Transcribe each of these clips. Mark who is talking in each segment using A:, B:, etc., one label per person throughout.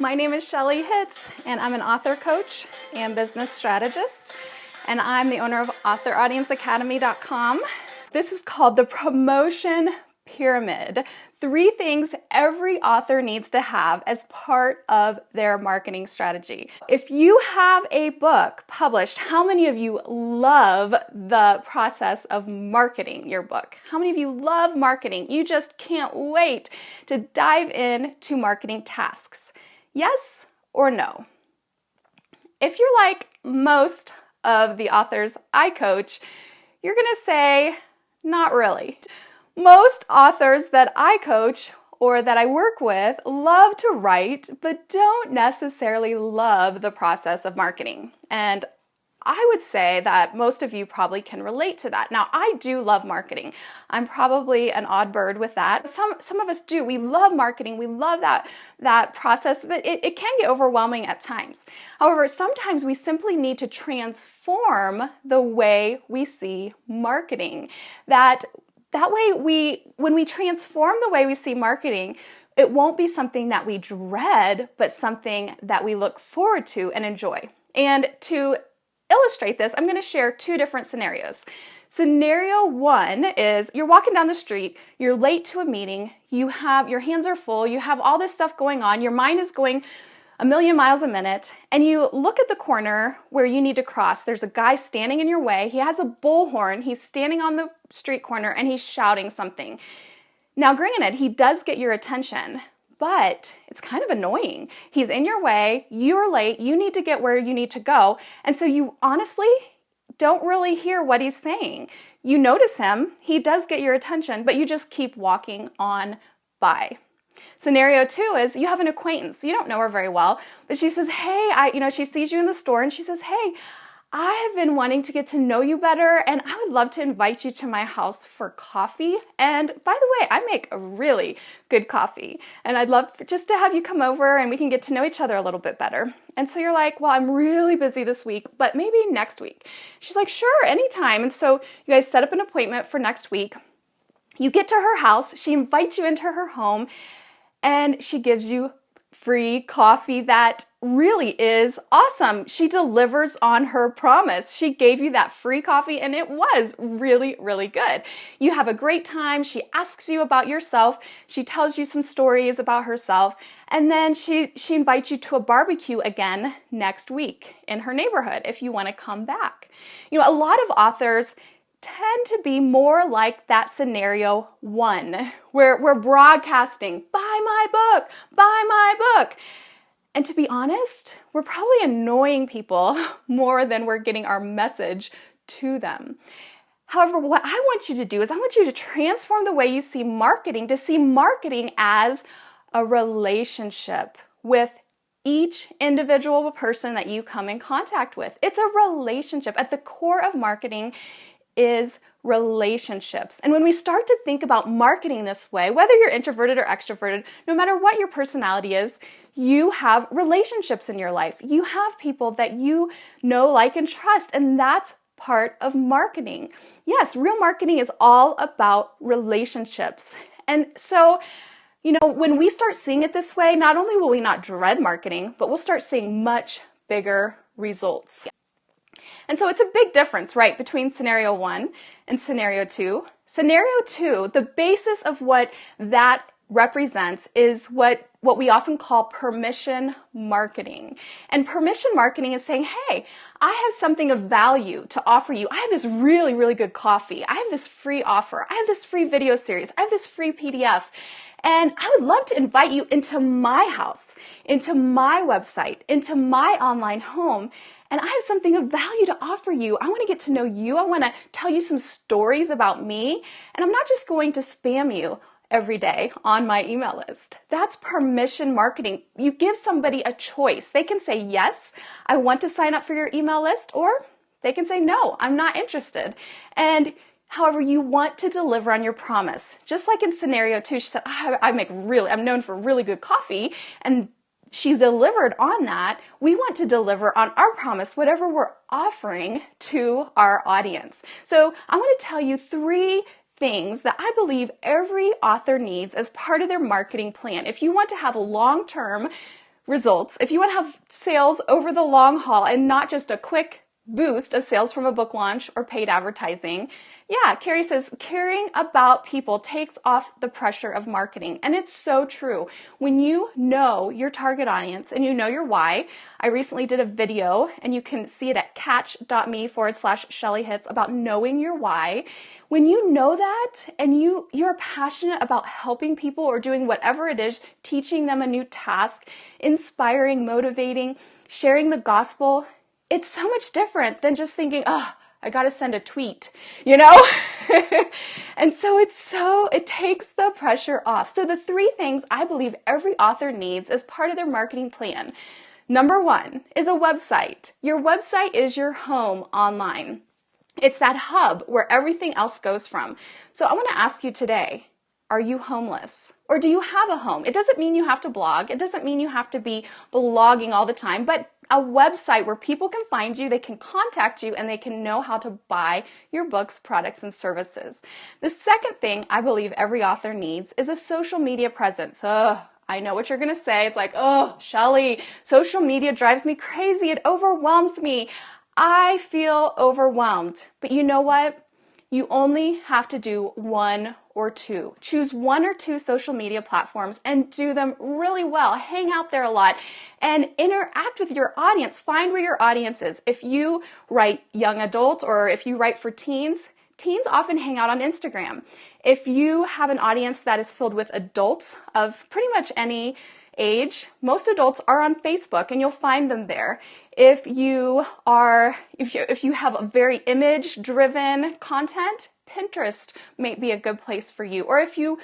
A: My name is Shelley Hitz, and I'm an author coach and business strategist, and I'm the owner of AuthorAudienceAcademy.com. This is called the Promotion Pyramid. 3 things every author needs to have as part of their marketing strategy. If you have a book published, how many of you love the process of marketing your book? How many of you love marketing? You just can't wait to dive into marketing tasks. Yes or no? If you're like most of the authors I coach, you're going to say, not really. Most authors that I coach or that I work with love to write, but don't necessarily love the process of marketing. And I would say that most of you probably can relate to that. Now, I do love marketing. I'm probably an odd bird with that. Some of us do. We love marketing. We love that process, but it can get overwhelming at times. However, sometimes we simply need to transform the way we see marketing. That way, when we transform the way we see marketing, it won't be something that we dread, but something that we look forward to and enjoy. And to illustrate this, I'm going to share 2 different scenarios. Scenario 1 is you're walking down the street, you're late to a meeting, your hands are full, you have all this stuff going on, your mind is going a million miles a minute, and you look at the corner where you need to cross. There's a guy standing in your way. He has a bullhorn. He's standing on the street corner and he's shouting something. Now, granted, he does get your attention, but it's kind of annoying. He's in your way, you're late, you need to get where you need to go, and so you honestly don't really hear what he's saying. You notice him, he does get your attention, but you just keep walking on by. Scenario 2 is you have an acquaintance. You don't know her very well, but she says, hey, she sees you in the store and she says, hey, I have been wanting to get to know you better and I would love to invite you to my house for coffee. And by the way, I make a really good coffee and I'd love just to have you come over and we can get to know each other a little bit better. And so you're like, well, I'm really busy this week, but maybe next week. She's like, sure, anytime. And so you guys set up an appointment for next week. You get to her house, she invites you into her home, and she gives you free coffee that really is awesome. She delivers on her promise. She gave you that free coffee and it was really, really good. You have a great time. She asks you about yourself. She tells you some stories about herself. And then she invites you to a barbecue again next week in her neighborhood if you want to come back. A lot of authors tend to be more like that scenario 1, where we're broadcasting, buy my book, buy my book. And to be honest, we're probably annoying people more than we're getting our message to them. However, what I want you to do is I want you to transform the way you see marketing to see marketing as a relationship with each individual person that you come in contact with. It's a relationship. At the core of marketing is relationships. And when we start to think about marketing this way, whether you're introverted or extroverted, no matter what your personality is, you have relationships in your life. You have people that you know, like, and trust, and that's part of marketing. Yes, real marketing is all about relationships. And so, when we start seeing it this way, not only will we not dread marketing, but we'll start seeing much bigger results. And so it's a big difference, right, between scenario 1 and scenario 2. Scenario 2, the basis of what that represents is what we often call permission marketing. And permission marketing is saying, hey, I have something of value to offer you. I have this really, really good coffee. I have this free offer. I have this free video series. I have this free PDF. And I would love to invite you into my house, into my website, into my online home. And I have something of value to offer you. I want to get to know you. I want to tell you some stories about me. And I'm not just going to spam you every day on my email list. That's permission marketing. You give somebody a choice. They can say, yes, I want to sign up for your email list, or they can say, no, I'm not interested. And however, you want to deliver on your promise. Just like in scenario 2, she said, I'm known for really good coffee, and she delivered on that. We want to deliver on our promise, whatever we're offering to our audience. So I want to tell you 3 things that I believe every author needs as part of their marketing plan. If you want to have a long-term results, if you want to have sales over the long haul and not just a quick boost of sales from a book launch or paid advertising, yeah, Carrie says caring about people takes off the pressure of marketing. And it's so true. When you know your target audience and you know your why, I recently did a video and you can see it at catch.me/Shelley Hitz about knowing your why. When you know that and you're passionate about helping people or doing whatever it is, teaching them a new task, inspiring, motivating, sharing the gospel, it's so much different than just thinking, oh, I got to send a tweet, you know? And so it takes the pressure off. So the 3 things I believe every author needs as part of their marketing plan. Number 1 is a website. Your website is your home online. It's that hub where everything else goes from. So I want to ask you today, are you homeless? Or do you have a home? It doesn't mean you have to blog. It doesn't mean you have to be blogging all the time, but a website where people can find you, they can contact you, and they can know how to buy your books, products, and services. The second thing I believe every author needs is a social media presence. I know what you're going to say. It's like, oh, Shelley, social media drives me crazy. It overwhelms me. I feel overwhelmed. But you know what? You only have to do 1 or 2. Choose 1 or 2 social media platforms and do them really well. Hang out there a lot and interact with your audience. Find where your audience is. If you write young adults or if you write for teens, teens often hang out on Instagram. If you have an audience that is filled with adults of pretty much any age, most adults are on Facebook and you'll find them there. If you have a very image-driven content, Pinterest may be a good place for you. Or if you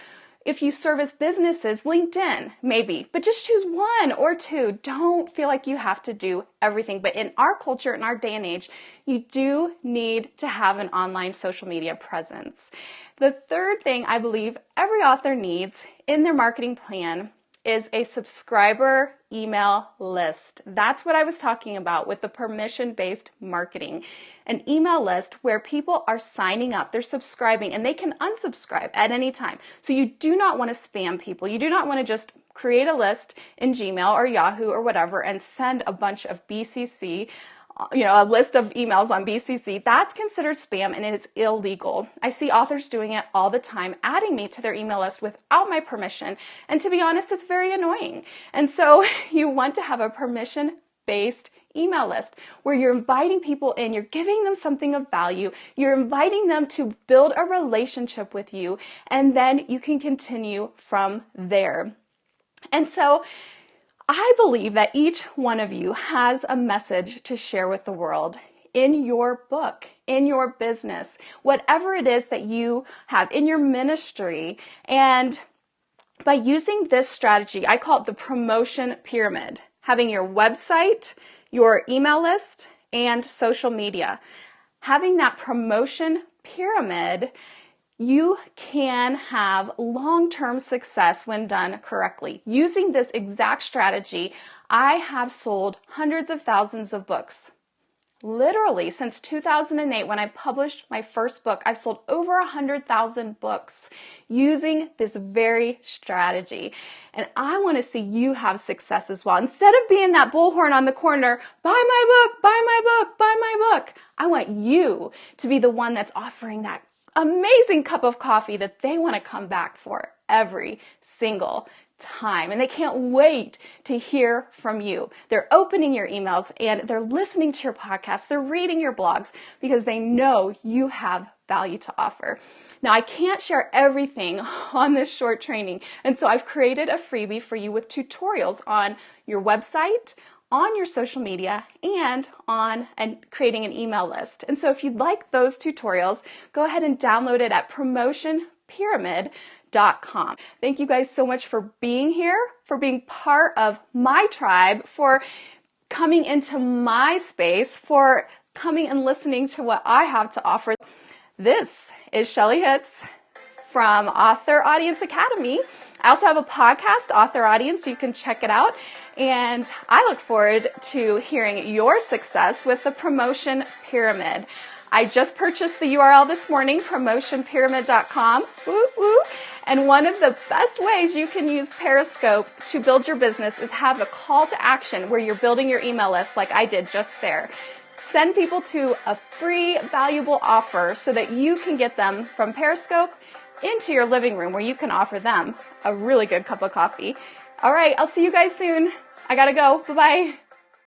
A: service businesses, LinkedIn, maybe. But just choose 1 or 2. Don't feel like you have to do everything. But in our culture, in our day and age, you do need to have an online social media presence. The third thing I believe every author needs in their marketing plan is a subscriber email list. That's what I was talking about with the permission-based marketing. An email list where people are signing up, they're subscribing, and they can unsubscribe at any time. So you do not want to spam people. You do not want to just create a list in Gmail or Yahoo or whatever and send a bunch of BCC, a list of emails on BCC. That's considered spam and it is illegal. I see authors doing it all the time, adding me to their email list without my permission. And to be honest, it's very annoying. And so you want to have a permission-based email list where you're inviting people in, you're giving them something of value, you're inviting them to build a relationship with you, and then you can continue from there. And so I believe that each one of you has a message to share with the world in your book, in your business, whatever it is that you have in your ministry. And by using this strategy, I call it the promotion pyramid, having your website, your email list, and social media. Having that promotion pyramid, you can have long-term success when done correctly. Using this exact strategy, I have sold hundreds of thousands of books. Literally, since 2008, when I published my first book, I've sold over 100,000 books using this very strategy. And I want to see you have success as well. Instead of being that bullhorn on the corner, buy my book, buy my book, buy my book, I want you to be the one that's offering that amazing cup of coffee that they want to come back for every single time. And they can't wait to hear from you. They're opening your emails and they're listening to your podcast. They're reading your blogs because they know you have value to offer. Now, I can't share everything on this short training. And so I've created a freebie for you with tutorials on your website, on your social media, and on creating an email list. And so if you'd like those tutorials, go ahead and download it at promotionpyramid.com. Thank you guys so much for being here, for being part of my tribe, for coming into my space, for coming and listening to what I have to offer. This is Shelley Hitz from Author Audience Academy. I also have a podcast, Author Audience, so you can check it out. And I look forward to hearing your success with the promotion pyramid. I just purchased the URL this morning, promotionpyramid.com. Woo, woo. And one of the best ways you can use Periscope to build your business is have a call to action where you're building your email list like I did just there. Send people to a free, valuable offer so that you can get them from Periscope into your living room where you can offer them a really good cup of coffee. All right, I'll see you guys soon. I gotta go. Bye-bye.